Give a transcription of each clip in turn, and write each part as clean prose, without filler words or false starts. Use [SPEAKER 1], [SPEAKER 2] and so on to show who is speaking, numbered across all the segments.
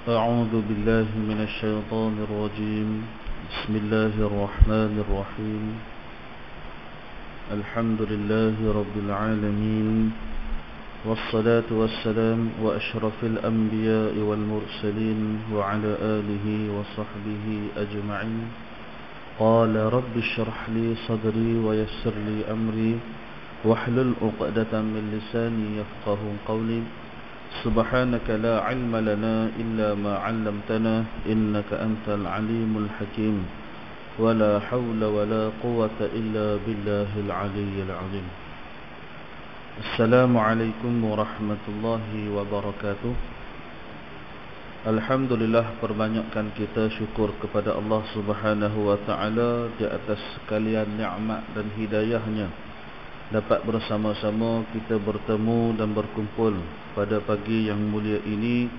[SPEAKER 1] أعوذ بالله من الشيطان الرجيم. بسم الله الرحمن الرحيم. الحمد لله رب العالمين، والصلاة والسلام وأشرف الأنبياء والمرسلين وعلى آله وصحبه أجمعين. قال رب اشرح لي صدري ويسر لي أمري واحلل عقدة من لساني يفقه قولي. سبحانك لا علم لنا إلا ما علمتنا إنك أنت العليم الحكيم. ولا حول ولا قوة إلا بالله العلي العظيم. السلام عليكم ورحمة الله وبركاته. Alhamdulillah, perbanyakkan kita syukur kepada Allah Subhanahu wa ta'ala di atas sekalian nikmat dan hidayahnya, dapat bersama-sama kita bertemu dan berkumpul pada pagi yang mulia ini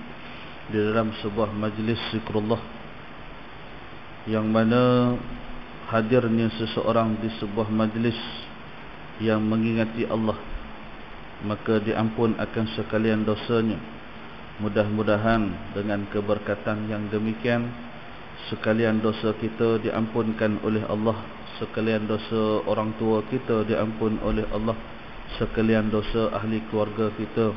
[SPEAKER 1] di dalam sebuah majlis zikrullah, yang mana hadirnya seseorang di sebuah majlis yang mengingati Allah, maka diampun akan sekalian dosanya. Mudah-mudahan dengan keberkatan yang demikian, sekalian dosa kita diampunkan oleh Allah, sekalian dosa orang tua kita diampun oleh Allah, sekalian dosa ahli keluarga kita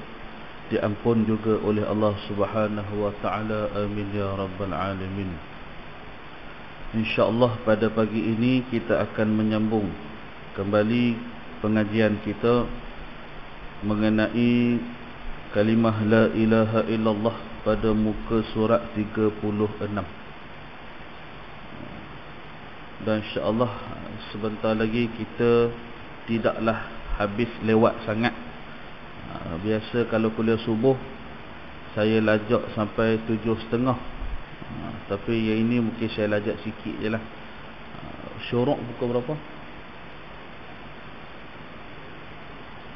[SPEAKER 1] diampun juga oleh Allah Subhanahu wa ta'ala. Amin ya rabbal alamin. InsyaAllah pada pagi ini kita akan menyambung kembali pengajian kita mengenai kalimah la ilaha illallah pada muka surat 36. Dan insyaAllah sebentar lagi kita tidaklah habis lewat sangat. Biasa kalau kuliah subuh saya lajak sampai 7.30, tapi yang ini mungkin saya lajak sikit je lah. Syuruk pukul berapa?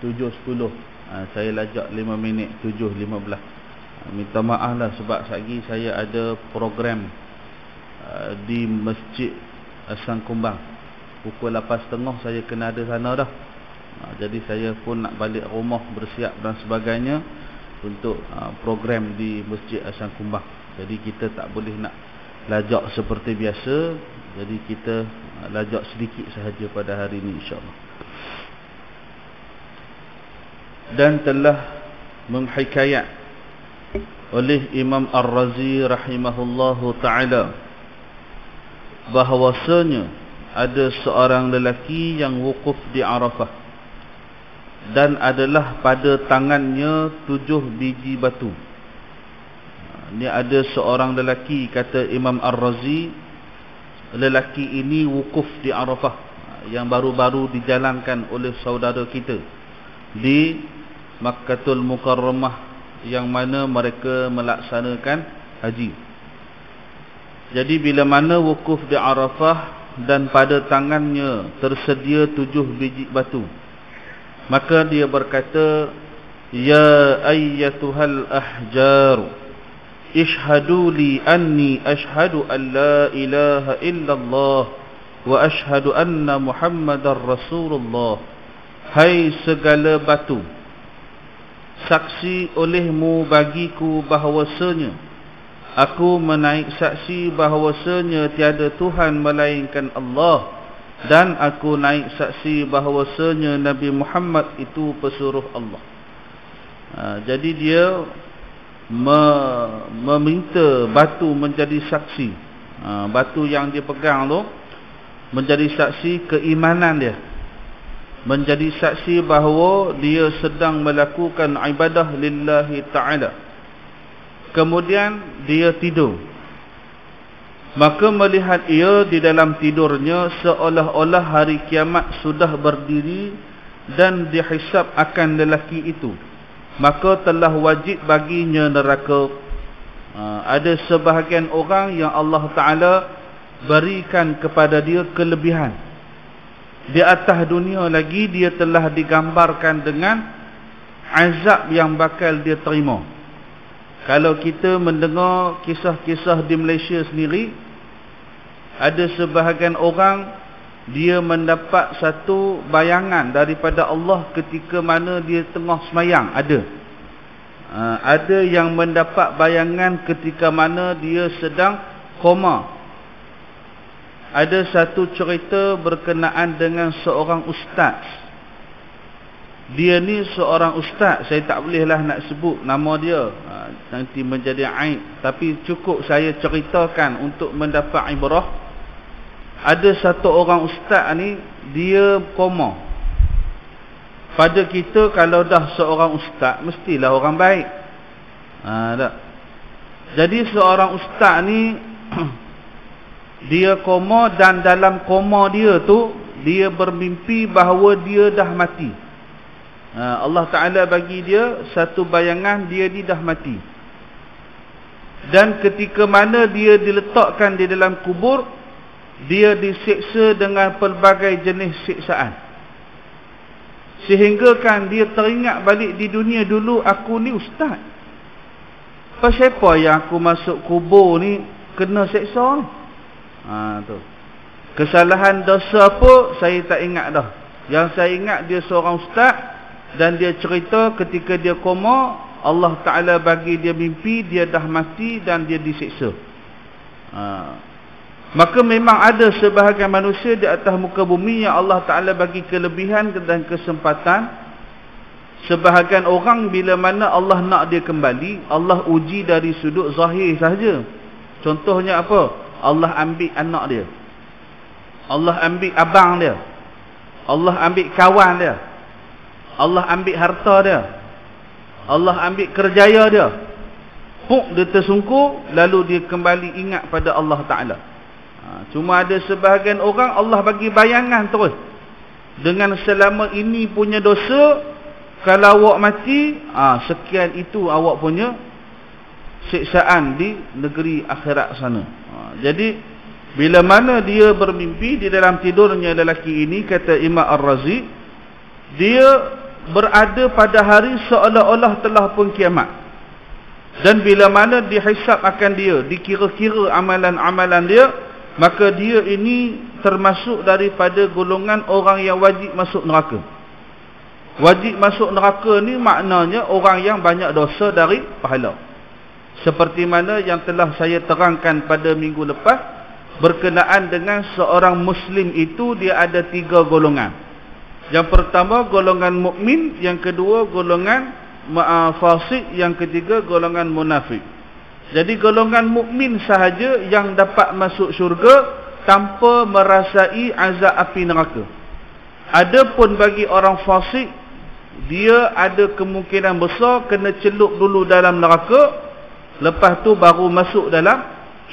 [SPEAKER 1] 7.10. Saya lajak 5 minit 7.15. Minta maaf lah sebab lagi saya ada program di Masjid Asang Kumbang. Pukul 8.30 saya kena ada sana dah. Jadi saya pun nak balik rumah bersiap dan sebagainya untuk program di Masjid Asang Kumbang. Jadi kita tak boleh nak lajak seperti biasa. Jadi kita lajak sedikit sahaja pada hari ini insyaAllah. Dan telah menghikayat oleh Imam Ar-Razi rahimahullahu ta'ala bahawasanya ada seorang lelaki yang wukuf di Arafah dan adalah pada tangannya 7 biji batu. Ini ada seorang lelaki, kata Imam Ar-Razi, lelaki ini wukuf di Arafah yang baru-baru dijalankan oleh saudara kita di Makkatul Mukarramah, yang mana mereka melaksanakan haji. Jadi bila mana wukuf di Arafah dan pada tangannya tersedia 7 biji batu, maka dia berkata, ya ayyatuhal ahjar, ishhadu li anni ashhadu an la ilaha illallah wa ashhadu anna muhammadar rasulullah. Hai segala batu, saksi olehmu bagiku bahawasanya aku menaik saksi bahawasanya tiada Tuhan melainkan Allah, dan aku naik saksi bahawasanya Nabi Muhammad itu pesuruh Allah. Jadi dia meminta batu menjadi saksi. Batu yang dia pegang tu menjadi saksi keimanan dia, menjadi saksi bahawa dia sedang melakukan ibadah lillahi ta'ala. Kemudian dia tidur. Maka melihat ia di dalam tidurnya seolah-olah hari kiamat sudah berdiri dan dihisab akan lelaki itu, maka telah wajib baginya neraka. Ada sebahagian orang yang Allah Ta'ala berikan kepada dia kelebihan. Di atas dunia lagi dia telah digambarkan dengan azab yang bakal dia terima. Kalau kita mendengar kisah-kisah di Malaysia sendiri, ada sebahagian orang dia mendapat satu bayangan daripada Allah ketika mana dia tengah semayang. Ada Ada yang mendapat bayangan ketika mana dia sedang koma. Ada satu cerita berkenaan dengan seorang ustaz. Dia ni seorang ustaz, saya tak bolehlah nak sebut nama dia, nanti menjadi aib. Tapi cukup saya ceritakan untuk mendapat ibrah. Ada satu orang ustaz ni, dia koma. Pada kita kalau dah seorang ustaz, mestilah orang baik. Tak. Jadi seorang ustaz ni dia koma, dan dalam koma dia tu dia bermimpi bahawa dia dah mati. Allah Ta'ala bagi dia satu bayangan dia ni dah mati. Dan ketika mana dia diletakkan di dalam kubur, dia disiksa dengan pelbagai jenis siksaan. Sehingga kan dia teringat balik di dunia dulu, aku ni ustaz. Pasal apa yang aku masuk kubur ni kena siksa ni? Tu. Kesalahan dosa apa saya tak ingat dah. Yang saya ingat dia seorang ustaz, dan dia cerita ketika dia koma, Allah Ta'ala bagi dia mimpi dia dah mati dan dia disiksa. Maka memang ada sebahagian manusia di atas muka bumi yang Allah Ta'ala bagi kelebihan dan kesempatan. Sebahagian orang bila mana Allah nak dia kembali, Allah uji dari sudut zahir sahaja. Contohnya apa? Allah ambil anak dia, Allah ambil abang dia, Allah ambil kawan dia, Allah ambil harta dia, Allah ambil kerjaya dia. Dia tersungkur, lalu dia kembali ingat pada Allah Ta'ala. Cuma ada sebahagian orang Allah bagi bayangan terus, dengan selama ini punya dosa, kalau awak mati, sekian itu awak punya siksaan di negeri akhirat sana. Jadi bila mana dia bermimpi di dalam tidurnya, lelaki ini, kata Imam Ar-Razi, dia berada pada hari seolah-olah telah pun kiamat. Dan bila mana dihisap akan dia, dikira-kira amalan-amalan dia, maka dia ini termasuk daripada golongan orang yang wajib masuk neraka. Wajib masuk neraka ni maknanya orang yang banyak dosa dari pahala. Seperti mana yang telah saya terangkan pada minggu lepas, berkenaan dengan seorang Muslim itu dia ada 3 golongan. Yang pertama golongan mukmin, yang kedua golongan fasik, yang ketiga golongan munafik. Jadi golongan mukmin sahaja yang dapat masuk syurga tanpa merasai azab api neraka. Adapun bagi orang fasik, dia ada kemungkinan besar kena celup dulu dalam neraka, lepas tu baru masuk dalam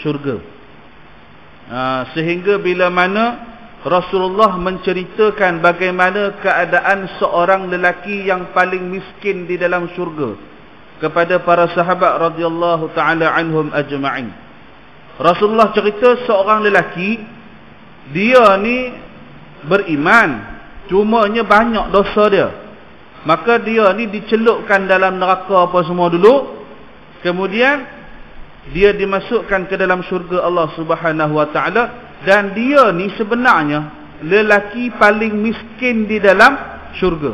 [SPEAKER 1] syurga. Sehingga bila mana Rasulullah menceritakan bagaimana keadaan seorang lelaki yang paling miskin di dalam syurga kepada para sahabat radhiyallahu ta'ala anhum ajma'in. Rasulullah cerita seorang lelaki, dia ni beriman, cumanya banyak dosa dia. Maka dia ni dicelupkan dalam neraka apa semua dulu, kemudian dia dimasukkan ke dalam syurga Allah Subhanahu wa ta'ala. Dan dia ni sebenarnya lelaki paling miskin di dalam syurga.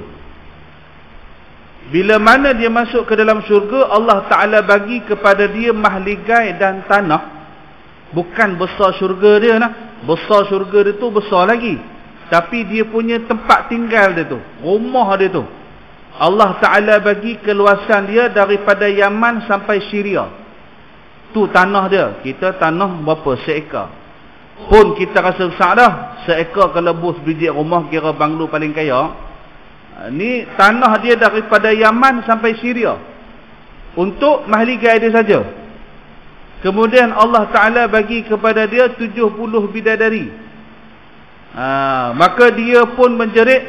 [SPEAKER 1] Bila mana dia masuk ke dalam syurga, Allah Ta'ala bagi kepada dia mahligai dan tanah. Bukan besar syurga dia nah. Besar syurga dia tu besar lagi, tapi dia punya tempat tinggal dia tu, rumah dia tu, Allah Ta'ala bagi keluasan dia daripada Yaman sampai Syria. Tu tanah dia. Kita tanah berapa? Seekar pun kita rasa besar dah. Seekar kalau bos biji rumah kira banglo paling kaya. Ni tanah dia daripada Yaman sampai Syria untuk mahligai dia saja. Kemudian Allah Ta'ala bagi kepada dia 70 bidadari. Maka dia pun menjerit,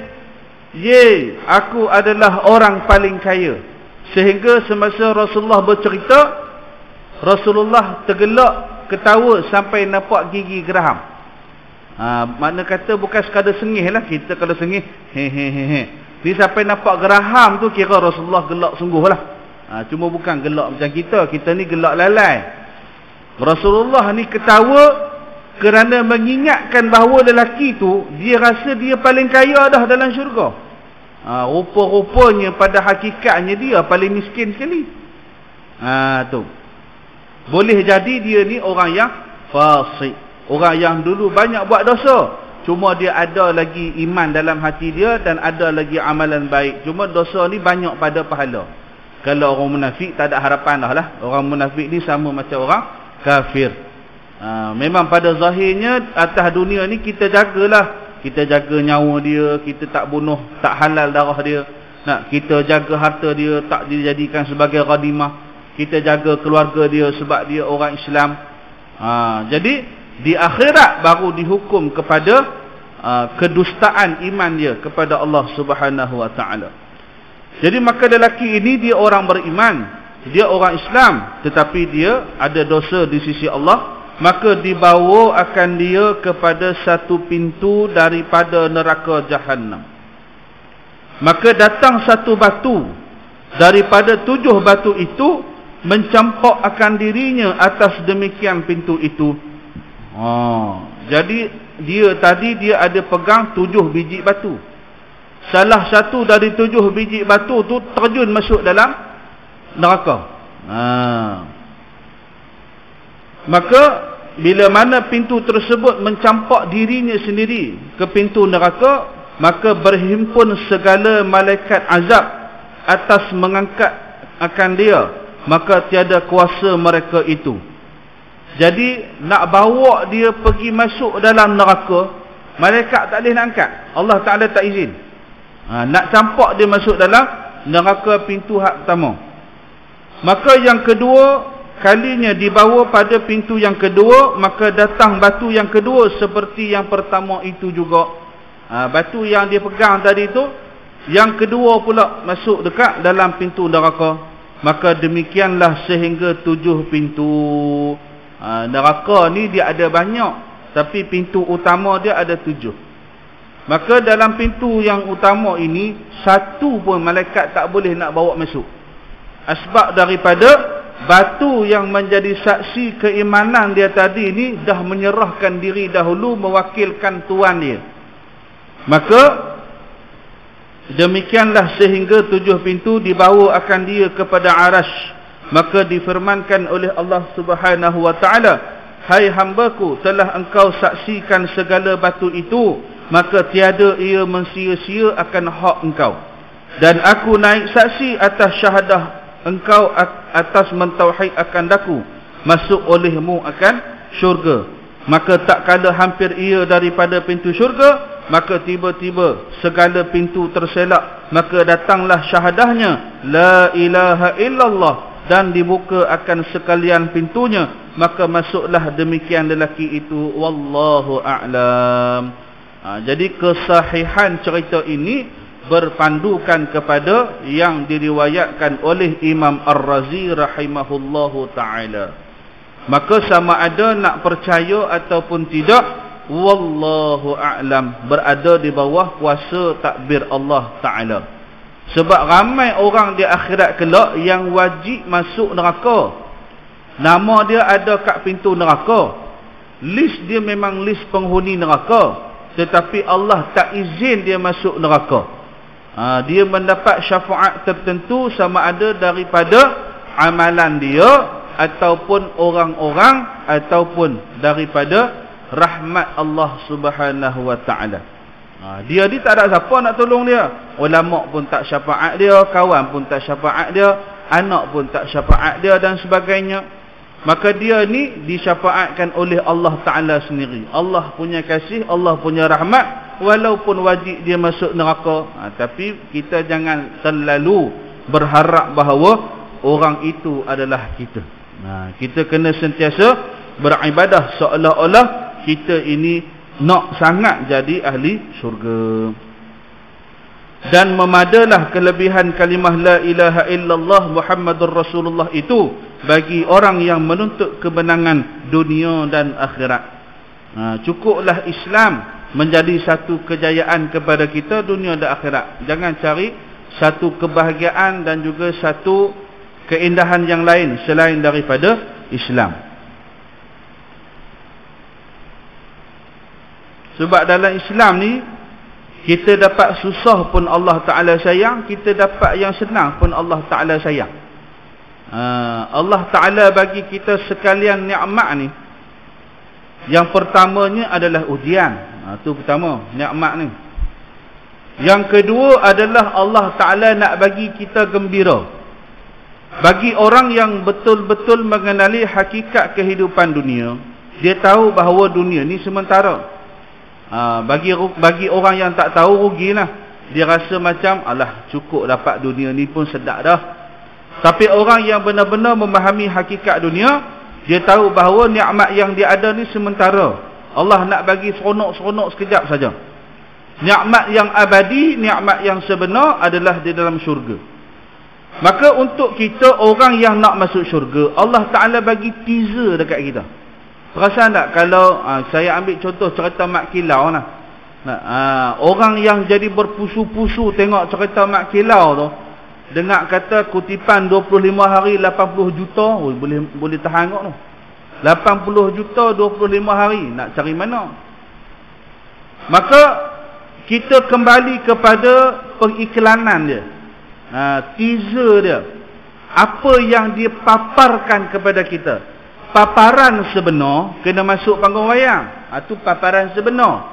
[SPEAKER 1] "Ye, aku adalah orang paling kaya." Sehingga semasa Rasulullah bercerita, Rasulullah tergelak ketawa sampai nampak gigi geraham. Makna kata bukan sekadar sengih lah. Kita kalau sengih hehehe, ni sampai nampak geraham tu kira Rasulullah gelak sungguh lah. Cuma bukan gelak macam kita ni gelak lalai. Rasulullah ni ketawa kerana mengingatkan bahawa lelaki tu dia rasa dia paling kaya dah dalam syurga. Rupa-rupanya pada hakikatnya dia paling miskin sekali. Tu. Boleh jadi dia ni orang yang fasik. Orang yang dulu banyak buat dosa. Cuma dia ada lagi iman dalam hati dia dan ada lagi amalan baik. Cuma dosa ni banyak pada pahala. Kalau orang munafik tak ada harapan dah lah. Orang munafik ni sama macam orang kafir. Memang pada zahirnya atas dunia ni kita jagalah. Kita jaga nyawa dia. Kita tak bunuh, tak halal darah dia. Kita jaga harta dia, tak dijadikan sebagai ghadimah. Kita jaga keluarga dia sebab dia orang Islam. Jadi di akhirat baru dihukum kepada kedustaan iman dia kepada Allah Subhanahu wa taala. Jadi maka lelaki ini dia orang beriman, dia orang Islam, tetapi dia ada dosa di sisi Allah, maka dibawa akan dia kepada satu pintu daripada neraka Jahannam. Maka datang satu batu daripada 7 batu itu mencampak akan dirinya atas demikian pintu itu. Jadi dia ada pegang 7 biji batu. Salah satu dari 7 biji batu tu terjun masuk dalam neraka. Maka bila mana pintu tersebut mencampak dirinya sendiri ke pintu neraka, maka berhimpun segala malaikat azab atas mengangkat akan dia. Maka tiada kuasa mereka itu. Jadi nak bawa dia pergi masuk dalam neraka, malaikat tak boleh nak angkat. Allah Ta'ala tak izin. Nak campak dia masuk dalam neraka pintu hak pertama. Maka yang kedua kalinya dibawa pada pintu yang kedua, maka datang batu yang kedua seperti yang pertama itu juga. Batu yang dia pegang tadi itu, yang kedua pula masuk dekat dalam pintu neraka. Maka demikianlah sehingga 7 pintu. Neraka ni dia ada banyak, tapi pintu utama dia ada 7. Maka dalam pintu yang utama ini, satu pun malaikat tak boleh nak bawa masuk. Sebab daripada batu yang menjadi saksi keimanan dia tadi ni dah menyerahkan diri dahulu mewakilkan tuan dia. Maka demikianlah sehingga 7 pintu dibawa akan dia kepada arasy. Maka difirmankan oleh Allah Subhanahu wa taala, hai hambaku, telah engkau saksikan segala batu itu, maka tiada ia mensia-sia akan hak engkau. Dan aku naik saksi atas syahadah engkau atas mentauhid akan daku, masuk olehmu akan syurga. Maka tak kala hampir ia daripada pintu syurga, maka tiba-tiba segala pintu terselak, maka datanglah syahadahnya, la ilaha illallah, dan dibuka akan sekalian pintunya, maka masuklah demikian lelaki itu, wallahu a'lam. Jadi kesahihan cerita ini berpandukan kepada yang diriwayatkan oleh Imam Ar-Razi rahimahullahu ta'ala. Maka sama ada nak percaya ataupun tidak, wallahu a'lam, berada di bawah kuasa takbir Allah Ta'ala. Sebab ramai orang di akhirat kelak yang wajib masuk neraka, nama dia ada kat pintu neraka, list dia memang list penghuni neraka, tetapi Allah tak izin dia masuk neraka. Dia mendapat syafaat tertentu sama ada daripada amalan dia, ataupun orang-orang, ataupun daripada rahmat Allah Subhanahu wa ta'ala. Dia ni tak ada siapa nak tolong dia. Ulama pun tak syafaat dia, kawan pun tak syafaat dia, anak pun tak syafaat dia dan sebagainya. Maka dia ni disyafaatkan oleh Allah Ta'ala sendiri. Allah punya kasih, Allah punya rahmat, walaupun wajib dia masuk neraka. Tapi kita jangan terlalu berharap bahawa orang itu adalah kita. Kita kena sentiasa beribadah seolah-olah kita ini nak sangat jadi ahli syurga. Dan memadalah kelebihan kalimah la ilaha illallah Muhammadur Rasulullah itu bagi orang yang menuntut kemenangan dunia dan akhirat. Cukuplah Islam menjadi satu kejayaan kepada kita dunia dan akhirat. Jangan cari satu kebahagiaan dan juga satu keindahan yang lain selain daripada Islam. Sebab dalam Islam ni, kita dapat susah pun Allah Ta'ala sayang, kita dapat yang senang pun Allah Ta'ala sayang. Allah Ta'ala bagi kita sekalian nikmat ni. Yang pertamanya adalah ujian. Itu pertama, nikmat ni. Yang kedua adalah Allah Ta'ala nak bagi kita gembira. Bagi orang yang betul-betul mengenali hakikat kehidupan dunia, dia tahu bahawa dunia ni sementara. Bagi orang yang tak tahu, rugilah. Dia rasa macam, alah cukup dapat dunia ni pun sedap dah. Tapi orang yang benar-benar memahami hakikat dunia, dia tahu bahawa nikmat yang dia ada ni sementara. Allah nak bagi seronok-seronok sekejap saja. Nikmat yang abadi, nikmat yang sebenar adalah di dalam syurga. Maka untuk kita orang yang nak masuk syurga, Allah Ta'ala bagi teaser dekat kita. Perasan tak kalau saya ambil contoh cerita Mak Kilau lah. Orang yang jadi berpusu-pusu tengok cerita Mak Kilau tu, dengar kata kutipan 25 hari 80 juta, boleh tahan tu. 80 juta 25 hari, nak cari mana? Maka kita kembali kepada pengiklanan dia. Teaser dia. Apa yang dia paparkan kepada kita. Paparan sebenar kena masuk panggung wayang. Itu paparan sebenar.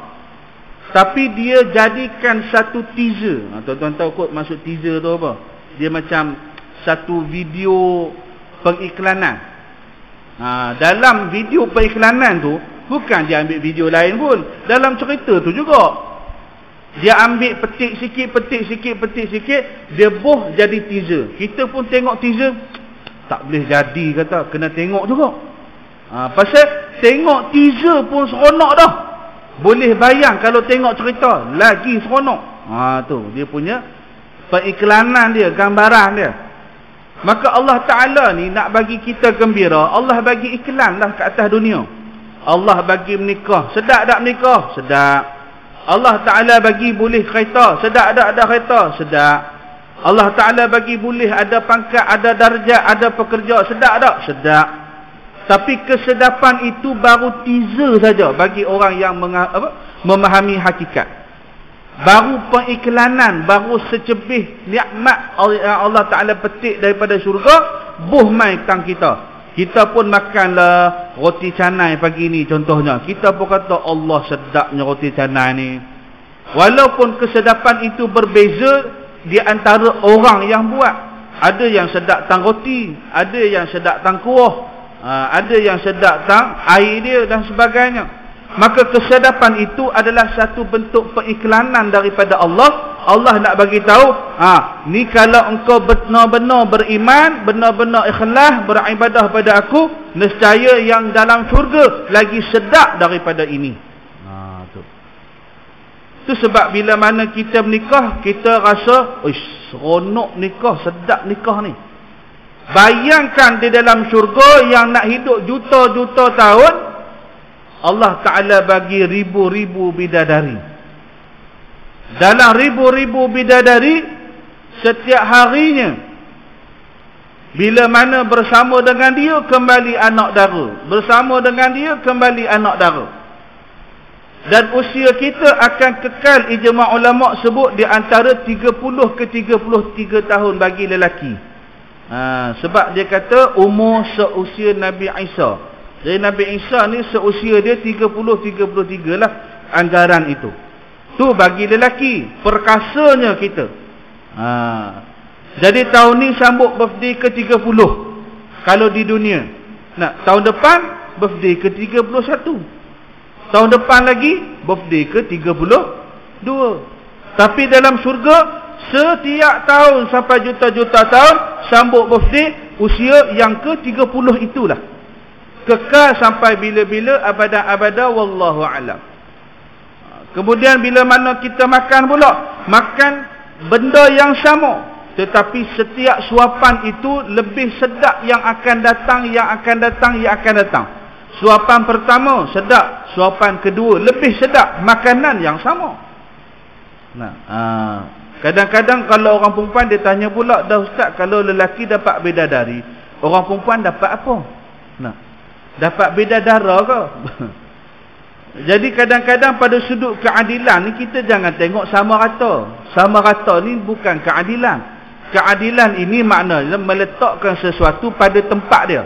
[SPEAKER 1] Tapi dia jadikan satu teaser. Tuan-tuan tahu kot maksud teaser tu apa? Dia macam satu video pengiklanan. Dalam video pengiklanan tu, bukan dia ambil video lain pun. Dalam cerita tu juga. Dia ambil petik sikit, dia boh jadi teaser. Kita pun tengok teaser, tak boleh jadi kata, kena tengok juga. Pasal tengok teaser pun seronok dah. Boleh bayang kalau tengok cerita, lagi seronok. Tu dia punya periklanan dia, gambaran dia. Maka Allah Ta'ala ni nak bagi kita gembira, Allah bagi iklan lah ke atas dunia. Allah bagi menikah, sedap tak menikah? Sedap. Allah Ta'ala bagi boleh kereta, sedap tak ada kereta? Sedap. Allah Ta'ala bagi boleh ada pangkat, ada darjat, ada pekerja, sedap tak? Sedap. Tapi kesedapan itu baru teaser saja bagi orang yang memahami hakikat. Baru pengiklanan, baru secebih nikmat Allah Ta'ala petik daripada syurga, buh mai tang kita. Kita pun makanlah roti canai pagi ni contohnya. Kita pun kata Allah sedapnya roti canai ni. Walaupun kesedapan itu berbeza di antara orang yang buat. Ada yang sedap tang roti, ada yang sedap tang kuah, ada yang sedap tang air dia dan sebagainya. Maka kesedapan itu adalah satu bentuk periklanan daripada Allah. Allah nak bagi tahu, ni kalau engkau benar-benar beriman, benar-benar ikhlas, beribadah pada aku, nescaya yang dalam syurga lagi sedap daripada ini. Itu sebab bila mana kita menikah, kita rasa, seronok nikah, sedap nikah ni. Bayangkan di dalam syurga yang nak hidup juta-juta tahun, Allah Ta'ala bagi ribu-ribu bidadari. Dalam ribu-ribu bidadari, setiap harinya, bila mana bersama dengan dia, kembali anak dara. Bersama dengan dia, kembali anak dara. Dan usia kita akan kekal, ijma' ulama' sebut di antara 30 ke 33 tahun bagi lelaki. Sebab dia kata umur seusia Nabi Isa. Jadi Nabi Isa ni seusia dia 30-33 lah anggaran itu. Tu bagi lelaki, perkasanya kita. Jadi tahun ni sambut birthday ke 30 kalau di dunia. Tahun depan birthday ke 31. Tahun depan lagi birthday ke 32. Tapi dalam syurga setiap tahun sampai juta-juta tahun sambut birthday usia yang ke 30 itulah. Kekal sampai bila-bila abada-abada, wallahu a'lam. Kemudian bila mana kita makan pula, makan benda yang sama, tetapi setiap suapan itu lebih sedap yang akan datang, yang akan datang, yang akan datang. Suapan pertama sedap, suapan kedua lebih sedap, makanan yang sama. Kadang-kadang kalau orang perempuan dia tanya pula, dah ustaz, kalau lelaki dapat bidadari, orang perempuan dapat apa? Dapat beda darah ke? Jadi kadang-kadang pada sudut keadilan ni kita jangan tengok sama rata. Sama rata ni bukan keadilan. keadilan ini maknanya meletakkan sesuatu pada tempat dia.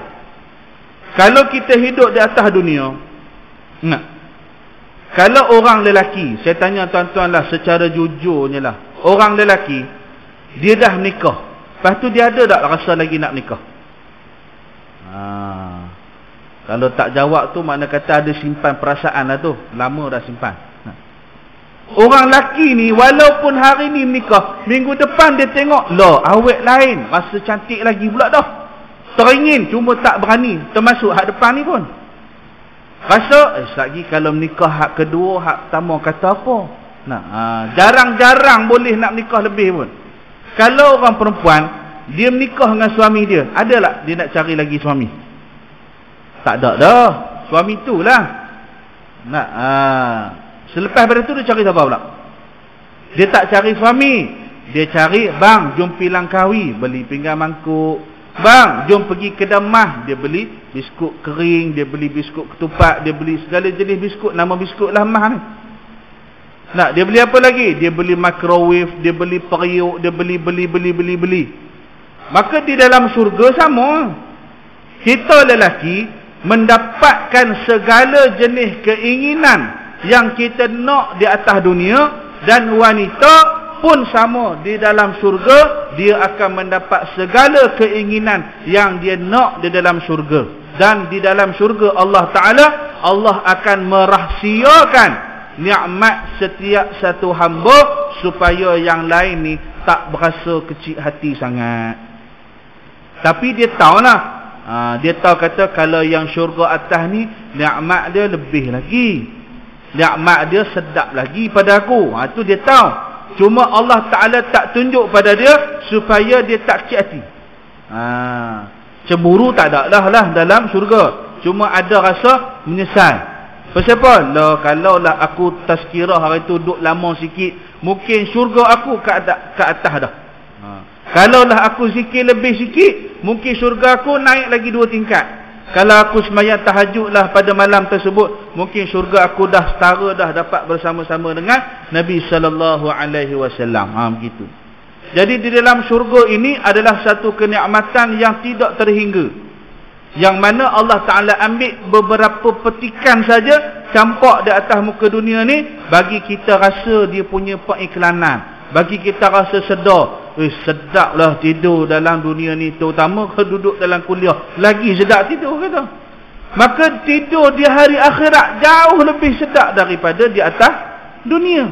[SPEAKER 1] Kalau kita hidup di atas dunia, kalau orang lelaki, saya tanya tuan-tuan lah secara jujurnya lah, orang lelaki dia dah nikah, lepas tu dia ada tak rasa lagi nak nikah? Kalau tak jawab tu makna kata ada simpan perasaan lah tu, lama dah simpan. Orang lelaki ni walaupun hari ni nikah, minggu depan dia tengok, loh awet lain, masa cantik lagi pula dah, teringin cuma tak berani, termasuk hak depan ni pun rasa lagi kalau menikah hak kedua, hak pertama kata apa. Jarang-jarang boleh nak menikah lebih pun. Kalau orang perempuan dia menikah dengan suami dia, ada tak dia nak cari lagi suami? Tak ada dah, suami tu lah. Selepas pada tu dia cari siapa pula? Dia tak cari suami, dia cari, bang jom pi Langkawi beli pinggan mangkuk, bang jom pergi kedai mah, dia beli biskut kering, dia beli biskut ketupat, dia beli segala jenis biskut, nama biskut lah mah ni. Dia beli apa lagi? Dia beli microwave, dia beli periuk, dia beli. Maka di dalam syurga sama, kita lelaki mendapatkan segala jenis keinginan yang kita nak di atas dunia, dan wanita pun sama, di dalam syurga dia akan mendapat segala keinginan yang dia nak di dalam syurga. Dan di dalam syurga Allah Ta'ala, Allah akan merahsiakan nikmat setiap satu hamba supaya yang lain ni tak berasa kecil hati sangat. Tapi dia tahu lah, dia tahu kata kalau yang syurga atas ni nikmat dia lebih lagi, nikmat dia sedap lagi pada aku. Itu dia tahu. Cuma Allah Ta'ala tak tunjuk pada dia supaya dia tak kecil hati. Cemburu tak ada lah dalam syurga. Cuma ada rasa menyesal. Pasal apa? Kalau lah aku tazkirah hari tu duduk lama sikit, mungkin syurga aku ke atas dah. Kalau lah aku zikir lebih sikit, mungkin syurga aku naik lagi 2 tingkat. Kalau aku sembahyang tahajud lah pada malam tersebut, mungkin syurga aku dah setara dah dapat bersama-sama dengan Nabi SAW. Begitu. Jadi di dalam syurga ini adalah satu kenikmatan yang tidak terhingga, yang mana Allah Ta'ala ambil beberapa petikan saja campak di atas muka dunia ni, bagi kita rasa dia punya pengiklanan, bagi kita rasa sedar. Sedaplah tidur dalam dunia ni, terutama kalau duduk dalam kuliah, lagi sedap tidur kata. Maka tidur di hari akhirat jauh lebih sedap daripada di atas dunia.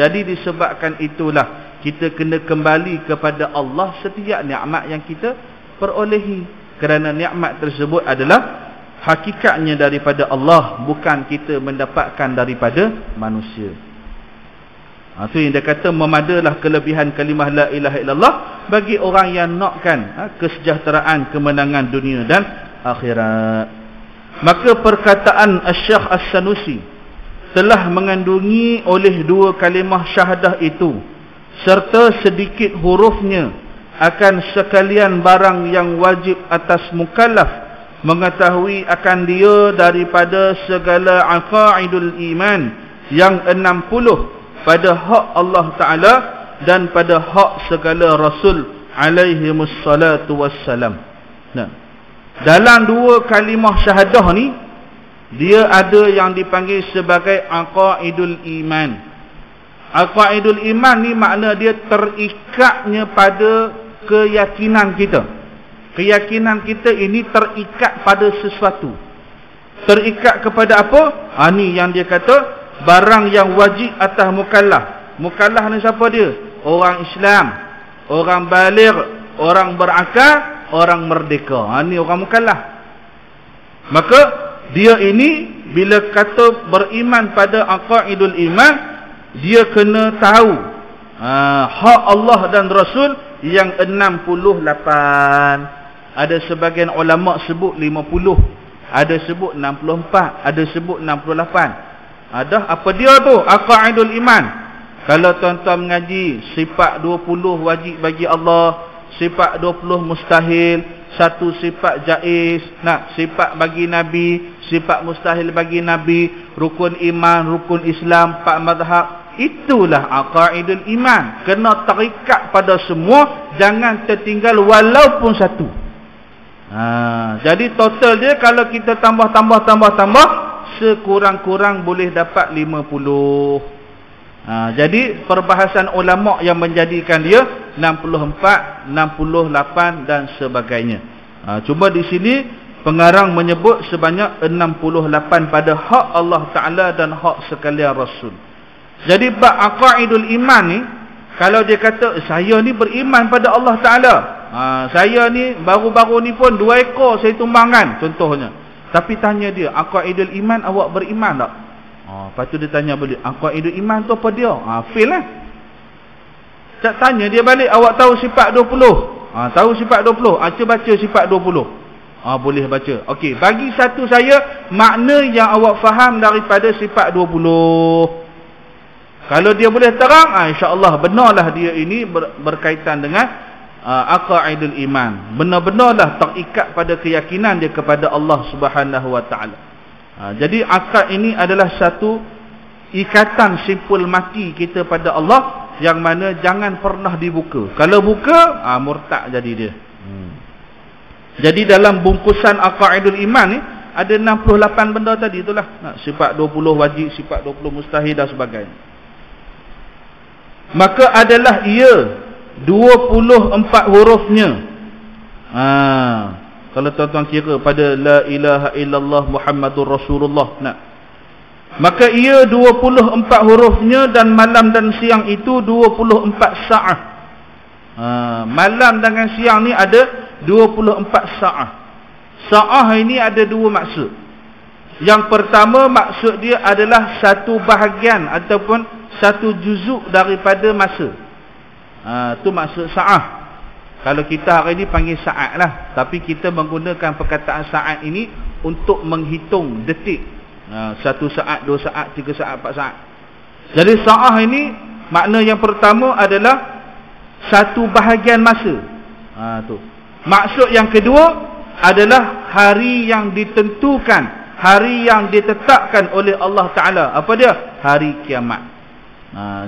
[SPEAKER 1] Jadi disebabkan itulah kita kena kembali kepada Allah setiap nikmat yang kita perolehi, kerana nikmat tersebut adalah hakikatnya daripada Allah, bukan kita mendapatkan daripada manusia. Itu yang dia kata, memadalah kelebihan kalimah la ilaha illallah bagi orang yang nakkan kesejahteraan, kemenangan dunia dan akhirat. Maka perkataan Asy-Syaikh As-Sanusi telah mengandungi oleh 2 kalimah syahadah itu, serta sedikit hurufnya, akan sekalian barang yang wajib atas mukallaf mengetahui akan dia daripada segala aqaidul iman yang 60 pada hak Allah Ta'ala dan pada hak segala Rasul alaihimussalatu wassalam. Dalam 2 kalimah syahadah ni, dia ada yang dipanggil sebagai aqaidul iman. Aqaidul iman ni makna dia terikatnya pada keyakinan kita. Keyakinan kita ini terikat pada sesuatu. Terikat kepada apa? Ni yang dia kata barang yang wajib atas mukallaf. Mukallaf ni siapa dia? Orang Islam, orang baligh, orang berakal, orang merdeka. Ni orang mukallaf. Maka dia ini bila kata beriman pada aqaidul iman, dia kena tahu hak Allah dan Rasul yang 68. Ada sebagian ulama sebut 50, ada sebut 64, ada sebut 68. Ada apa dia tu aqaidul iman? Kalau tuan-tuan mengaji sifat 20 wajib bagi Allah, sifat 20 mustahil, 1 sifat jaiz, sifat bagi Nabi, sifat mustahil bagi Nabi, rukun iman, rukun Islam, 4 mazhab, Itulah aqaidul iman. Kena terikat pada semua, jangan tertinggal walaupun satu. Jadi total dia kalau kita tambah, sekurang-kurang boleh dapat 50. Jadi perbahasan ulama' yang menjadikan dia 64, 68 dan sebagainya. Cuma di sini pengarang menyebut sebanyak 68 pada hak Allah Ta'ala dan hak sekalian Rasul. Jadi bab aqaidul iman ni, kalau dia kata saya ni beriman pada Allah Ta'ala, saya ni baru-baru ni pun 2 ekor saya tumbangkan contohnya, tapi tanya dia aqaidul iman awak beriman tak? Lepas tu dia tanya balik, aqaidul iman tu apa dia? Fail lah. Tak tanya dia balik, awak tahu sifat 20? Tahu sifat 20? Baca sifat 20. Boleh baca. Okey, bagi satu saya makna yang awak faham daripada sifat 20. Kalau dia boleh terang, insya-Allah benarlah dia ini berkaitan dengan aqaidul iman. Benar-benarlah terikat pada keyakinan dia kepada Allah Subhanahu wa taala. Jadi akad ini adalah satu ikatan simpul mati kita pada Allah yang mana jangan pernah dibuka. Kalau buka, murtad jadi dia. Jadi dalam bungkusan aqaidul iman ni ada 68 benda tadi itulah. Sifat 20 wajib, sifat 20 mustahil dan sebagainya. Maka adalah ia 24 hurufnya. Kalau tuan-tuan kira pada la ilaha illallah Muhammadur Rasulullah, maka ia 24 hurufnya dan malam dan siang itu 24 saat. Malam dengan siang ni ada 24 saat. Saat ini ada 2 maksud. Yang pertama maksud dia adalah satu bahagian ataupun satu juzuk daripada masa. Itu maksud saat. Kalau kita hari ini panggil saat lah, tapi kita menggunakan perkataan saat ini untuk menghitung detik. 1 saat, 2 saat, 3 saat, 4 saat. Jadi saat ini makna yang pertama adalah satu bahagian masa. Tu. Maksud yang kedua adalah hari yang ditentukan, hari yang ditetapkan oleh Allah Ta'ala. Apa dia? Hari kiamat.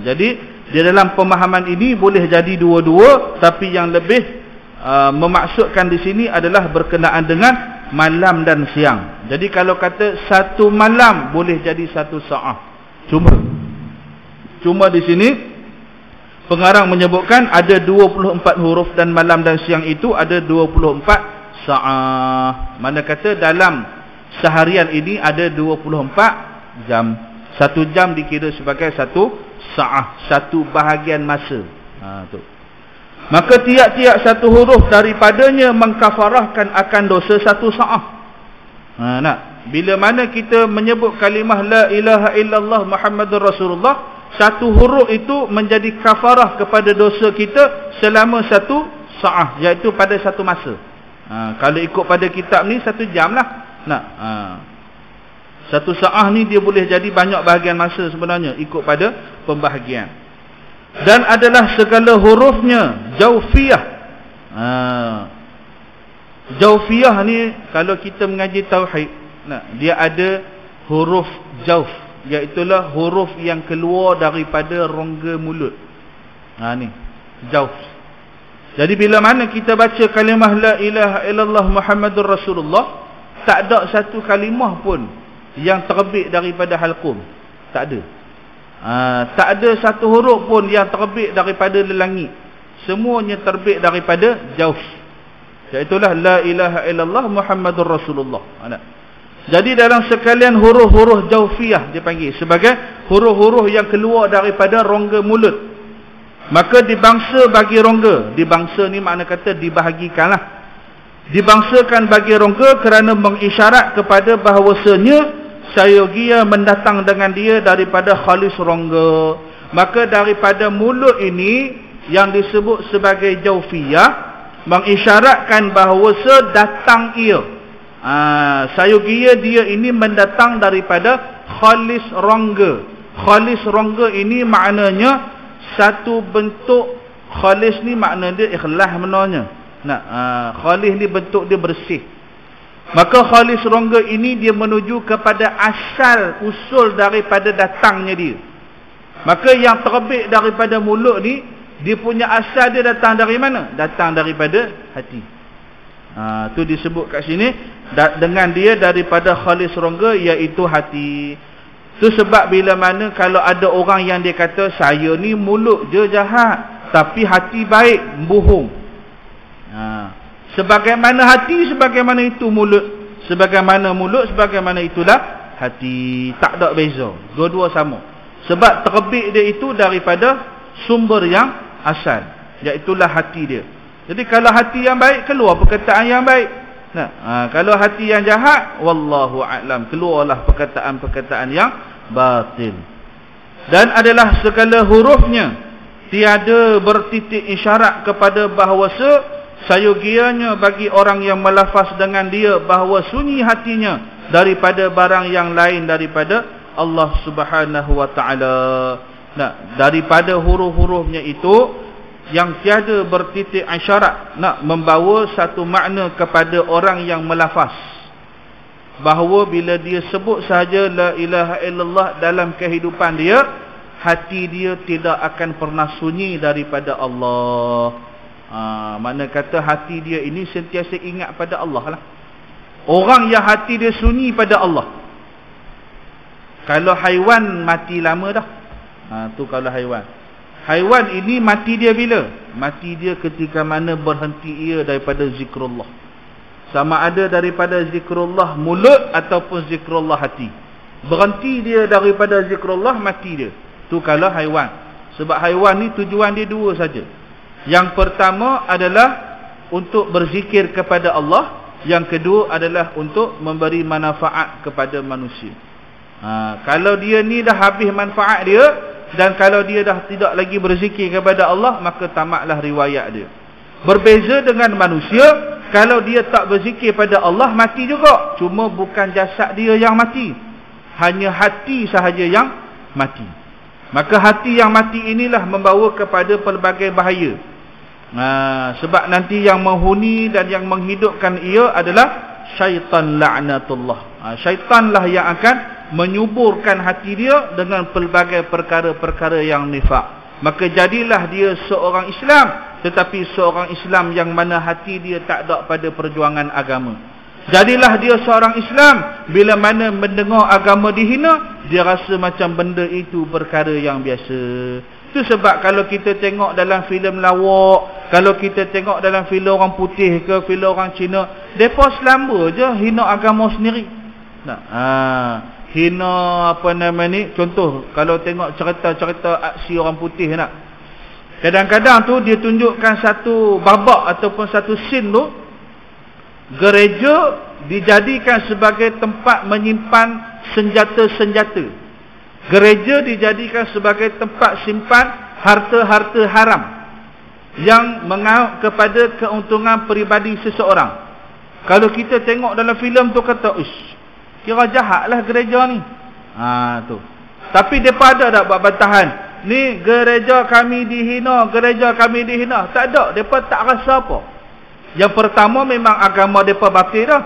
[SPEAKER 1] Jadi di dalam pemahaman ini boleh jadi dua-dua, tapi yang lebih memaksudkan di sini adalah berkenaan dengan malam dan siang. Jadi kalau kata satu malam boleh jadi 1 saat. Cuma di sini pengarang menyebutkan ada 24 huruf dan malam dan siang itu ada 24 saat. Mana kata dalam seharian ini ada 24 jam. 1 jam dikira sebagai 1 saat, satu bahagian masa. Tu. Maka tiap-tiap satu huruf daripadanya mengkafarahkan akan dosa 1 saat. Bila mana kita menyebut kalimah la ilaha illallah Muhammadur Rasulullah, satu huruf itu menjadi kafarah kepada dosa kita selama 1 saat, iaitu pada 1 masa. Kalau ikut pada kitab ni 1 jam lah. 1 saat ni dia boleh jadi banyak bahagian masa sebenarnya ikut pada pembahagian. Dan adalah segala hurufnya jaufiyah. Jaufiyah ni kalau kita mengaji tauhid, dia ada huruf jauf, iaitulah huruf yang keluar daripada rongga mulut. Ni jauf. Jadi bila mana kita baca kalimah la ilaha illallah Muhammadur Rasulullah, tak ada satu kalimah pun yang terbit daripada halqum. Tak ada. Tak ada satu huruf pun yang terbit daripada lelangit. Semuanya terbit daripada jauf. Iaitulah la ilaha illallah Muhammadur Rasulullah. Jadi dalam sekalian huruf-huruf jaufiyah dipanggil sebagai huruf-huruf yang keluar daripada rongga mulut. Maka dibangsa bagi rongga. Dibangsa ni makna kata dibahagikanlah. Dibangsakan bagi rongga kerana mengisyarat kepada bahawasanya sayogia mendatang dengan dia daripada khalis rongga. Maka daripada mulut ini yang disebut sebagai jaufiyah mengisyaratkan bahawa datang ia. Sayogia dia ini mendatang daripada khalis rongga. Khalis rongga ini maknanya satu bentuk. Khalis ni makna dia ikhlas maknanya. Khalis ni bentuk dia bersih. Maka khalis rongga ini dia menuju kepada asal usul daripada datangnya dia. Maka yang terbit daripada mulut ni, dia punya asal dia datang dari mana? Datang daripada hati. Tu disebut kat sini dengan dia daripada khalis rongga, iaitu hati. Tu sebab bila mana kalau ada orang yang dia kata saya ni mulut je jahat tapi hati baik, bohong. Sebagaimana hati, sebagaimana itu mulut. Sebagaimana mulut, sebagaimana itulah hati. Tak ada beza, dua-dua sama. Sebab terbit dia itu daripada sumber yang asal, iaitulah hati dia. Jadi kalau hati yang baik, keluar perkataan yang baik. Kalau hati yang jahat, wallahu a'lam, keluarlah perkataan-perkataan yang batil. Dan adalah segala hurufnya tiada bertitik isyarat kepada bahawasa sayogianya bagi orang yang melafaz dengan dia bahawa sunyi hatinya daripada barang yang lain daripada Allah Subhanahu wa ta'ala. Daripada huruf-hurufnya itu yang tiada bertitik isyarat membawa satu makna kepada orang yang melafaz bahawa bila dia sebut sahaja la ilaha illallah dalam kehidupan dia, hati dia tidak akan pernah sunyi daripada Allah. Mana kata hati dia ini sentiasa ingat pada Allah lah. Orang yang hati dia sunyi pada Allah. Kalau haiwan mati lama dah. Tu kalau haiwan. Haiwan ini mati dia bila? Mati dia ketika mana berhenti ia daripada zikrullah. Sama ada daripada zikrullah mulut ataupun zikrullah hati. Berhenti dia daripada zikrullah, mati dia. Tu kalau haiwan. Sebab haiwan ni tujuan dia dua saja. Yang pertama adalah untuk berzikir kepada Allah. Yang kedua adalah untuk memberi manfaat kepada manusia. Kalau dia ni dah habis manfaat dia, dan kalau dia dah tidak lagi berzikir kepada Allah, maka tamatlah riwayat dia. Berbeza dengan manusia, kalau dia tak berzikir pada Allah, mati juga. Cuma bukan jasad dia yang mati, hanya hati sahaja yang mati. Maka hati yang mati inilah membawa kepada pelbagai bahaya. Sebab nanti yang menghuni dan yang menghidupkan ia adalah syaitan la'natullah. Syaitanlah yang akan menyuburkan hati dia dengan pelbagai perkara-perkara yang nifak. Maka jadilah dia seorang Islam, tetapi seorang Islam yang mana hati dia tak ada pada perjuangan agama. Jadilah dia seorang Islam, bila mana mendengar agama dihina, dia rasa macam benda itu perkara yang biasa. Itu sebab kalau kita tengok dalam filem lawak, kalau kita tengok dalam filem orang putih ke filem orang Cina, mereka selamba je hina agama sendiri. Hina apa nama ni, contoh kalau tengok cerita-cerita aksi orang putih kadang-kadang tu dia tunjukkan satu babak ataupun satu scene tu, gereja dijadikan sebagai tempat menyimpan senjata-senjata. Gereja dijadikan sebagai tempat simpan harta-harta haram yang mengaut kepada keuntungan peribadi seseorang. Kalau kita tengok dalam filem tu kata, kira jahatlah gereja ni. Tu. Tapi depa ada tak buat bantahan? Ni gereja kami dihina, gereja kami dihina. Tak ada, depa tak rasa apa. Yang pertama memang agama depa batil dah.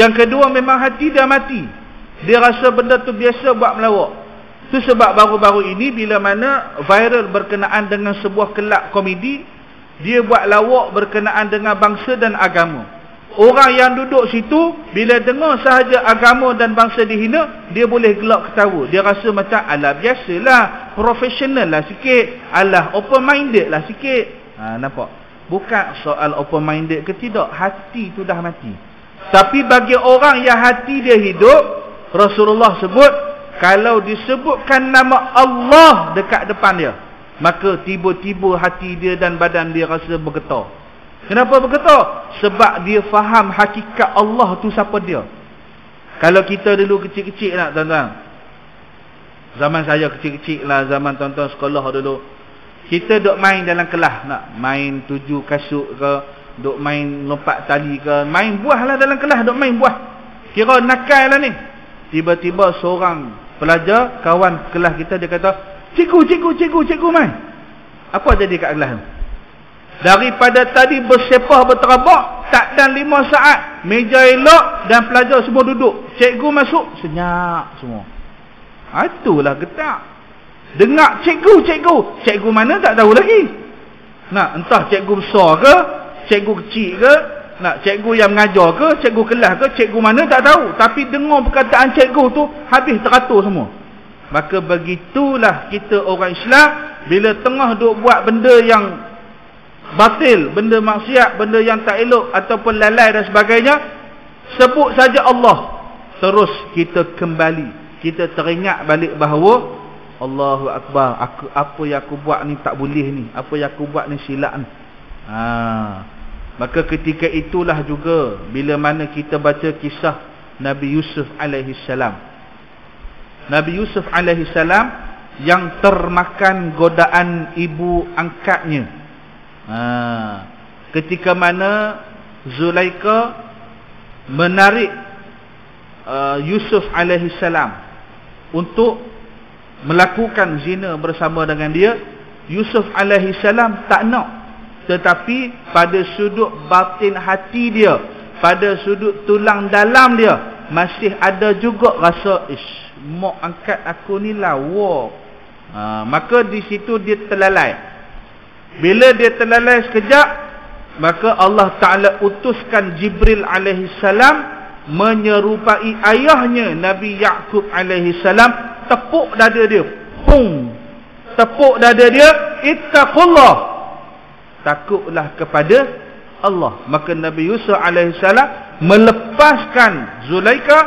[SPEAKER 1] Yang kedua memang hati dia mati. Dia rasa benda tu biasa buat melawak. Tu sebab baru-baru ini bila mana viral berkenaan dengan sebuah kelab komedi, dia buat lawak berkenaan dengan bangsa dan agama. Orang yang duduk situ bila dengar sahaja agama dan bangsa dihina, dia boleh gelak ketawa. Dia rasa macam alah biasalah, profesional lah sikit, alah open minded lah sikit. Nampak? Bukan soal open minded ke tidak, hati tu dah mati. Tapi bagi orang yang hati dia hidup, Rasulullah sebut, kalau disebutkan nama Allah dekat depan dia, maka tiba-tiba hati dia dan badan dia rasa bergetar. Kenapa bergetar? Sebab dia faham hakikat Allah tu siapa dia. Kalau kita dulu kecil-kecil nak tuan-tuan, zaman saya kecil-kecil lah, zaman tuan-tuan sekolah dulu, kita duk main dalam kelas, nak main tuju kasut ke, duk main lompat tali ke, main buah lah dalam kelas, duk main buah. Kira nakal lah ni. Tiba-tiba seorang pelajar, kawan kelas kita, dia kata, cikgu main. Apa jadi kat kelas tu? Daripada tadi bersepah berterabak, tak dan 5 saat, meja elok dan pelajar semua duduk. Cikgu masuk, senyap semua. Itulah getak.
[SPEAKER 2] Dengar cikgu. Cikgu mana tak tahu lagi. Nak entah cikgu besar ke, cikgu kecil ke, nak cikgu yang mengajar ke, cikgu kelas ke, cikgu mana tak tahu. Tapi dengar perkataan cikgu tu habis teratur semua. Maka begitulah kita orang Islam bila tengah duk buat benda yang batil, benda maksiat, benda yang tak elok ataupun lalai dan sebagainya, sebut saja Allah, terus kita kembali, kita teringat balik bahawa Allahu Akbar, apa yang aku buat ni tak boleh ni, apa yang aku buat ni silap ni. Maka ketika itulah juga bila mana kita baca kisah Nabi Yusuf alaihi salam. Nabi Yusuf alaihi salam yang termakan godaan ibu angkatnya. Ketika mana Zulaikha menarik Yusuf alaihi salam untuk melakukan zina bersama dengan dia, Yusuf alaihi salam tak nak. Tetapi pada sudut batin hati dia, pada sudut tulang dalam dia, masih ada juga rasa mak angkat aku ni lawa. Maka di situ dia terlalai. Bila dia terlalai sekejap, maka Allah Ta'ala utuskan Jibril alaihi salam menyerupai ayahnya Nabi Ya'qub alaihi salam. Tepuk dada dia, tepuk dada dia, ittaqullah, takutlah kepada Allah. Maka Nabi Yusuf alaihi salam melepaskan Zulaikha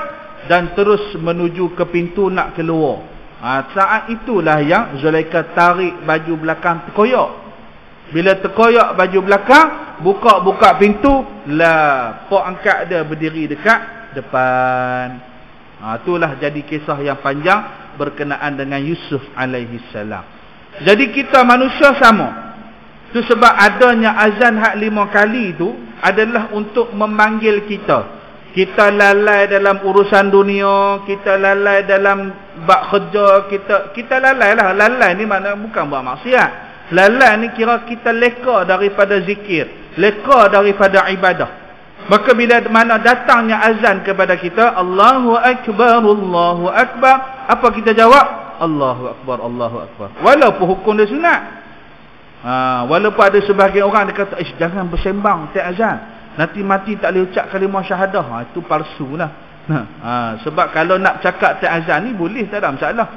[SPEAKER 2] dan terus menuju ke pintu nak keluar. Saat itulah yang Zulaikha tarik baju belakang terkoyak. Bila terkoyak baju belakang, buka pintu, lah pak angkat dia berdiri dekat depan. Itulah jadi kisah yang panjang berkenaan dengan Yusuf alaihi salam. Jadi kita manusia sama. Itu sebab adanya azan hak 5 kali itu adalah untuk memanggil kita. Kita lalai dalam urusan dunia, kita lalai dalam bab kerja, kita lalai lah. Lalai ni makna bukan buat maksiat. Lalai ni kira kita leka daripada zikir, leka daripada ibadah. Maka bila mana datangnya azan kepada kita, Allahu Akbar, Allahu Akbar, apa kita jawab? Allahu Akbar, Allahu Akbar. Walaupun hukum dia sunat. Walaupun ada sebahagian orang dia kata, jangan bersembang tiap azan, nanti mati tak boleh ucap kalimah syahadah. Itu palsu lah. Sebab kalau nak cakap tiap azan ni boleh, tak ada masalah.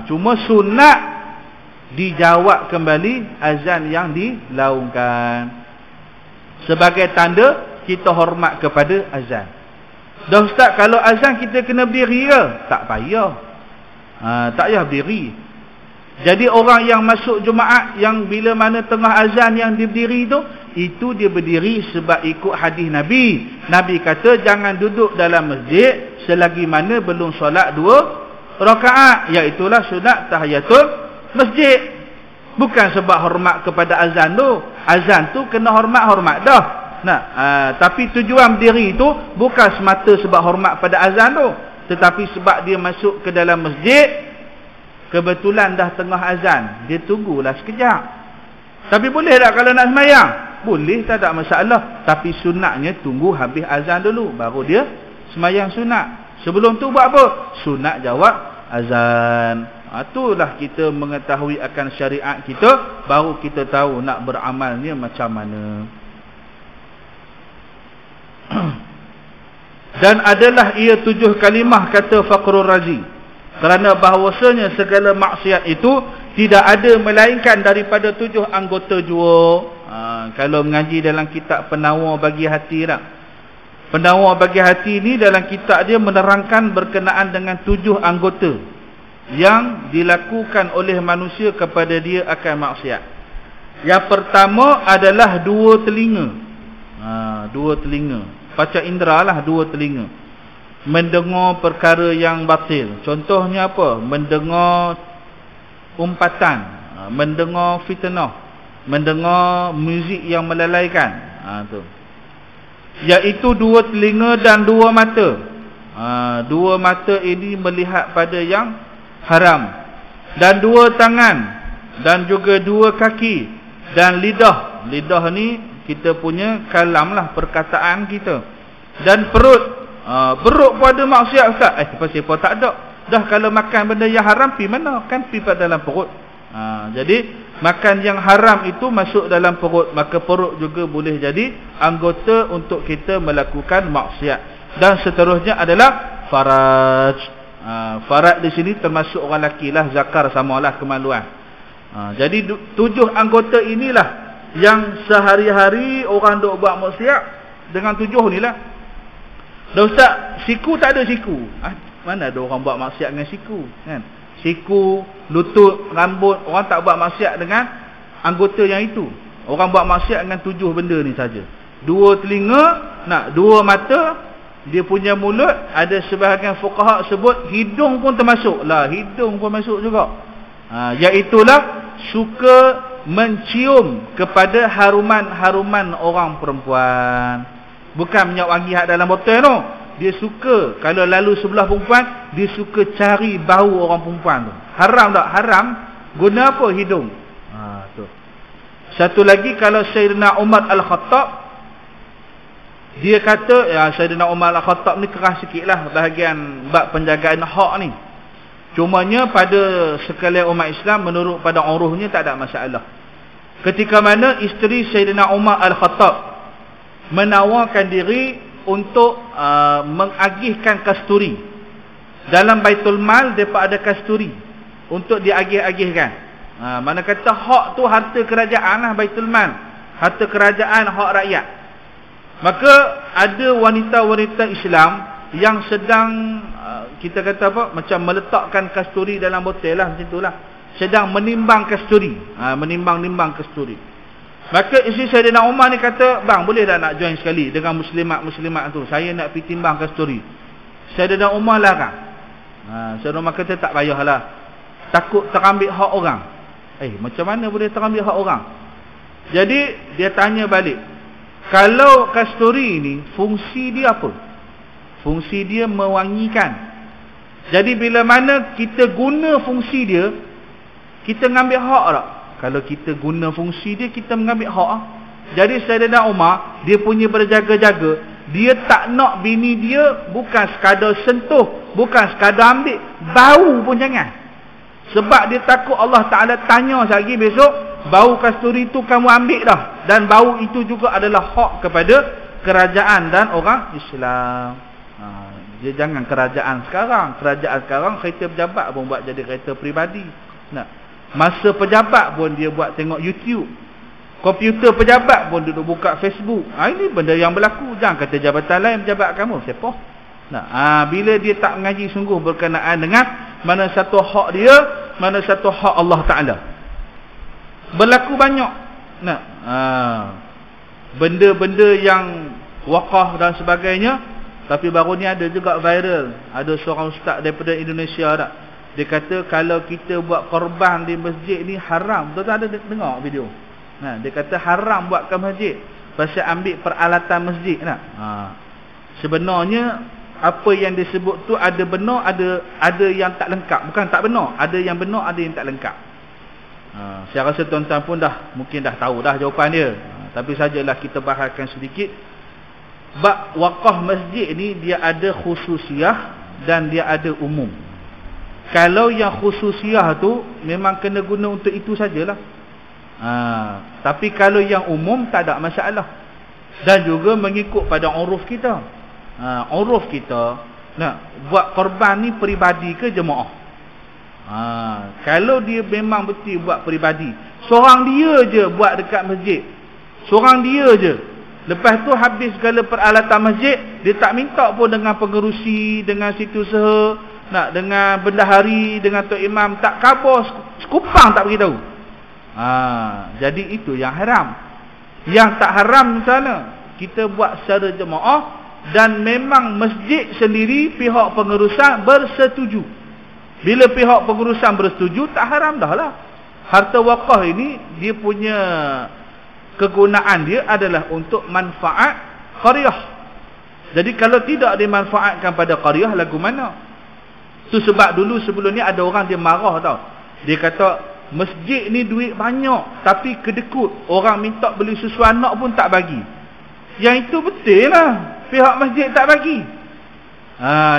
[SPEAKER 2] Cuma sunat dijawab kembali azan yang dilaungkan sebagai tanda kita hormat kepada azan. Dah ustaz, kalau azan kita kena berdiri ke? Tak payah. Tak payah berdiri. Jadi orang yang masuk Jumaat, yang bila mana tengah azan yang dia berdiri tu, itu dia berdiri sebab ikut hadis Nabi. Nabi kata jangan duduk dalam masjid selagi mana belum solat 2 rakaat, iaitulah sunat tahiyatul masjid. Bukan sebab hormat kepada azan tu. Azan tu kena hormat dah. Tapi tujuan berdiri itu bukan semata sebab hormat pada azan tu, tetapi sebab dia masuk ke dalam masjid, kebetulan dah tengah azan, dia tunggulah sekejap. Tapi boleh tak kalau nak semayang? Boleh, tak ada masalah. Tapi sunatnya tunggu habis azan dulu, baru dia semayang sunat. Sebelum tu buat apa? Sunat jawab azan. Itulah kita mengetahui akan syariat kita, baru kita tahu nak beramalnya macam mana. Dan adalah ia 7 kalimah, kata Fakhrul Razi, kerana bahawasanya segala maksiat itu tidak ada melainkan daripada 7 anggota jua. Kalau mengaji dalam kitab Penawar Bagi Hati tak? Penawar Bagi Hati ni dalam kitab dia menerangkan berkenaan dengan 7 anggota yang dilakukan oleh manusia kepada dia akan maksiat. Yang pertama adalah 2 telinga. 2 telinga. Panca indera lah 2 telinga. Mendengar perkara yang batil. Contohnya apa? Mendengar umpatan, mendengar fitnah, mendengar muzik yang melalaikan. Tu. Iaitu 2 telinga dan 2 mata. 2 mata ini melihat pada yang haram, dan 2 tangan, dan juga 2 kaki, dan lidah. Lidah ni kita punya kalam lah, perkataan kita. Dan perut. Perut pun ada maksiat ustaz. Siapa tak ada. Dah kalau makan benda yang haram, pi mana? Kan pi pada dalam perut. Jadi makan yang haram itu masuk dalam perut, maka perut juga boleh jadi anggota untuk kita melakukan maksiat. Dan seterusnya adalah faraj. Faraj di sini termasuk orang lelaki lah, zakar samalah kemaluan. Jadi 7 anggota inilah yang sehari-hari orang duk buat maksiat dengan 7 ni lah. Dah ustaz, siku tak ada siku. Mana ada orang buat maksiat dengan siku, kan? Siku, lutut, rambut, orang tak buat maksiat dengan anggota yang itu. Orang buat maksiat dengan 7 benda ni saja. 2 telinga, 2 mata, dia punya mulut, ada sebahagian fuqaha sebut hidung pun termasuk. Lah, hidung pun masuk juga. Iaitulah suka mencium kepada haruman-haruman orang perempuan. Bukan minyak wangi hak dalam botol tu. Dia suka kalau lalu sebelah perempuan, dia suka cari bau orang perempuan tu. Haram tak? Haram. Guna apa? Hidung. Tu. Satu lagi, kalau Sayyidina Umar Al-Khattab, dia kata, Sayyidina Umar Al-Khattab ni keras sikit lah bahagian bab penjagaan hak ni. Cumanya pada sekalian umat Islam, menurut pada uruhnya tak ada masalah. Ketika mana isteri Sayyidina Umar Al-Khattab menawarkan diri untuk mengagihkan kasturi. Dalam Baitul Mal mereka ada kasturi untuk diagih-agihkan. Mana kata hak tu harta kerajaan lah, Baitul Mal, harta kerajaan, hak rakyat. Maka ada wanita-wanita Islam yang sedang kita kata apa, macam meletakkan kasturi dalam botol lah, macam itulah, sedang menimbang kasturi, menimbang-nimbang kasturi. Maka isteri Sayyidina Umar ni kata, bang, boleh tak nak join sekali dengan muslimat-muslimat tu, saya nak pergi timbang kasturi. Sayyidina Umar larang. Sayyidina Umar kata, tak payahlah, takut terambil hak orang. Macam mana boleh terambil hak orang? Jadi dia tanya balik, kalau kasturi ni fungsi dia apa? Fungsi dia mewangikan. Jadi bila mana kita guna fungsi dia, kita ngambil hak tak? Kalau kita guna fungsi dia, kita mengambil hak. Jadi Sayyidina Umar, dia punya berjaga-jaga. Dia tak nak bini dia bukan sekadar sentuh, bukan sekadar ambil, bau pun jangan. Sebab dia takut Allah Ta'ala tanya lagi besok, bau kasturi itu kamu ambil dah. Dan bau itu juga adalah hak kepada kerajaan dan orang Islam. Dia jangan kerajaan sekarang. Kerajaan sekarang kereta pejabat pun buat jadi kereta peribadi. Masa pejabat pun dia buat tengok YouTube. Komputer pejabat pun duduk buka Facebook. Ini benda yang berlaku. Jangan kata jabatan lain pejabat kamu. Siapa? Bila dia tak mengaji sungguh berkenaan dengan mana satu hak dia, mana satu hak Allah Ta'ala. Berlaku banyak. Benda-benda yang wakaf dan sebagainya. Tapi baru ni ada juga viral. Ada seorang ustaz daripada Indonesia tak? Dia kata kalau kita buat korban di masjid ni haram. Tuan-tuan ada dengar video? Dia kata haram buatkan masjid. Pasal ambil peralatan masjid. Sebenarnya apa yang disebut tu ada benar, ada yang tak lengkap. Bukan tak benar, ada yang benar, ada yang tak lengkap. Saya rasa tuan-tuan pun mungkin dah tahu dah jawapan dia. Tapi sajalah kita bahaskan sedikit. Bab wakaf masjid ni dia ada khususiah dan dia ada umum. Kalau yang khususiah tu memang kena guna untuk itu sajalah. Tapi kalau yang umum tak ada masalah. Dan juga mengikut pada uruf kita. Uruf kita nak buat korban ni peribadi ke jemaah? Kalau dia memang betul buat peribadi, seorang dia je buat dekat masjid, seorang dia je. Lepas tu habis segala peralatan masjid, dia tak minta pun dengan pengerusi, dengan situ usaha, dengan bendahari, dengan tok imam, tak khabar sekupang tak beritahu. Jadi itu yang haram. Yang tak haram sana, kita buat secara jemaah dan memang masjid sendiri pihak pengurusan bersetuju. Bila pihak pengurusan bersetuju, tak haram dah lah. Harta wakaf ini dia punya kegunaan dia adalah untuk manfaat qaryah. Jadi kalau tidak dimanfaatkan pada qaryah, lagu mana? Tu sebab dulu sebelum ni ada orang dia marah tau. Dia kata masjid ni duit banyak tapi kedekut, orang minta beli susu anak pun tak bagi. Yang itu betul lah, pihak masjid tak bagi.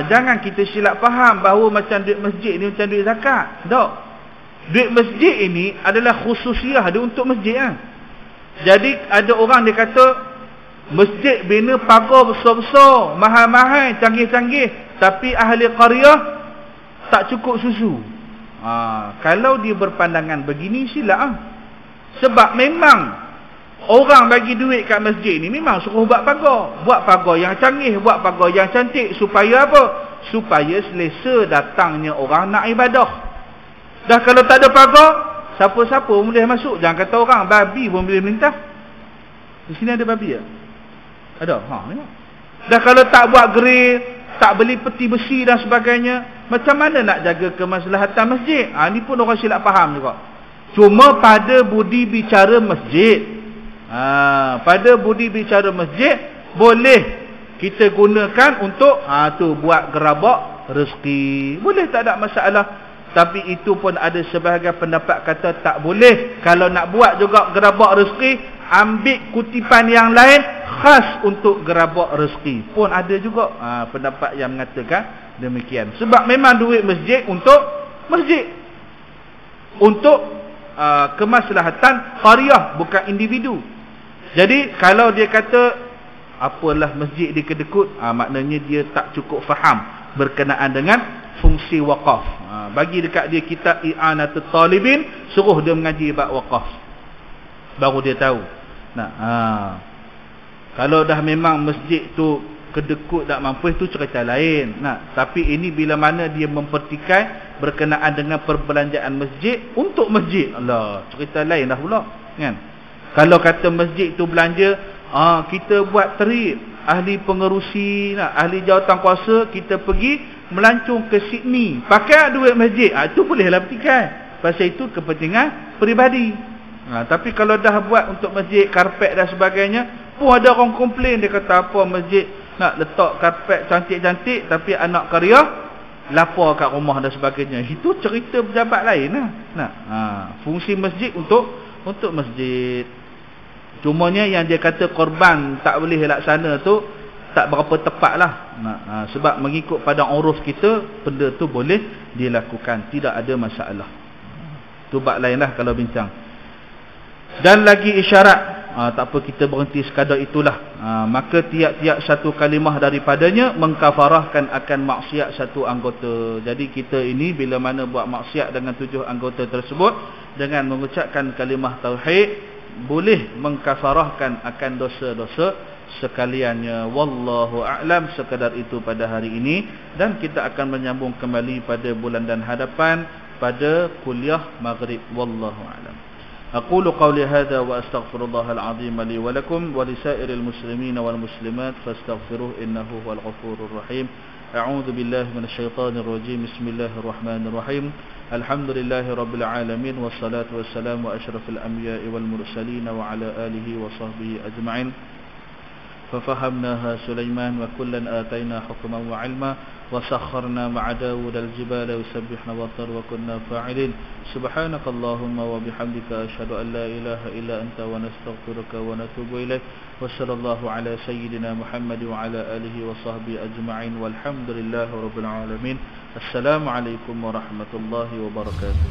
[SPEAKER 2] Jangan kita silap faham bahawa macam duit masjid ni macam duit zakat. Tak. Duit masjid ini adalah khususiah dia untuk masjid. Jadi ada orang dia kata masjid bina pagar besar-besar, mahal-mahal, canggih-canggih, tapi ahli qaryah tak cukup susu. Kalau dia berpandangan begini silap. Sebab memang orang bagi duit kat masjid ni memang suruh buat pagar. Buat pagar yang canggih, buat pagar yang cantik. Supaya apa? Supaya selesa datangnya orang nak ibadah. Dah kalau tak ada pagar, siapa-siapa boleh masuk. Jangan kata orang, babi pun boleh melintah. Di sini ada babi tak? Ada? Dah kalau tak buat grill, tak beli peti besi dan sebagainya, macam mana nak jaga kemaslahatan masjid? Ni pun orang silap faham juga. Cuma pada budi bicara masjid, pada budi bicara masjid boleh kita gunakan untuk tu buat gerabak rezeki. Boleh, tak ada masalah. Tapi itu pun ada sebahagian pendapat kata tak boleh. Kalau nak buat juga gerabak rezeki, ambil kutipan yang lain khas untuk gerabak rezeki. Pun ada juga pendapat yang mengatakan demikian. Sebab memang duit masjid untuk masjid, untuk kemaslahatan qaryah, bukan individu. Jadi kalau dia kata apalah masjid di Kedekut, maknanya dia tak cukup faham berkenaan dengan fungsi wakaf. Bagi dekat dia kitab I'anatul Talibin, suruh dia mengaji bab wakaf, baru dia tahu. Kalau dah memang masjid tu Kedekut tak mampu, itu cerita lain. Tapi ini bila mana dia mempertikai berkenaan dengan perbelanjaan masjid untuk masjid, Allah, cerita lain dah pula, kan? Kalau kata masjid tu belanja, kita buat trip, ahli pengerusi, ahli jawatan kuasa, kita pergi melancong ke Sydney, pakai duit masjid, itu bolehlah petikai. Pasal itu kepentingan peribadi. Tapi kalau dah buat untuk masjid, karpet dan sebagainya, pun ada orang komplain. Dia kata apa, masjid nak letak karpet cantik-cantik, tapi anak karya lapar kat rumah dan sebagainya. Itu cerita pejabat lain lah. Fungsi masjid untuk masjid. Cumanya yang dia kata korban tak boleh laksana tu tak berapa tepat lah. Sebab mengikut pada uruf kita, benda tu boleh dilakukan, tidak ada masalah. Tu bab lain lah kalau bincang. Dan lagi isyarat, tak apa kita berhenti sekadar itulah. Maka tiap-tiap satu kalimah daripadanya mengkafarahkan akan maksiat satu anggota. Jadi kita ini bila mana buat maksiat dengan 7 anggota tersebut, dengan mengucapkan kalimah tauhid, boleh mengkafarahkan akan dosa-dosa sekaliannya. Wallahu a'lam. Sekadar itu pada hari ini, dan kita akan menyambung kembali pada bulan dan hadapan pada kuliah maghrib. Wallahu a'lam. أقول قولي هذا وأستغفر الله العظيم لي ولكم ولسائر المسلمين والمسلمات فاستغفروه إنه هو الغفور الرحيم. أعوذ بالله من الشيطان الرجيم. بسم الله الرحمن الرحيم. الحمد لله رب العالمين والصلاة والسلام وأشرف الأنبياء والمرسلين وعلى آله وصحبه أجمعين. ففهمناها سليمان وكلا آتينا حكما وعلما وسخرنا مع داود الجبال يسبحن والطير وكنا فاعلين. سبحانك اللهم وبحمدك أشهد أن لا إله إلا أنت ونستغفرك ونتوب إليك. وصلى الله على سيدنا محمد وعلى آله وصحبه أجمعين والحمد لله رب العالمين. السلام عليكم ورحمة الله وبركاته.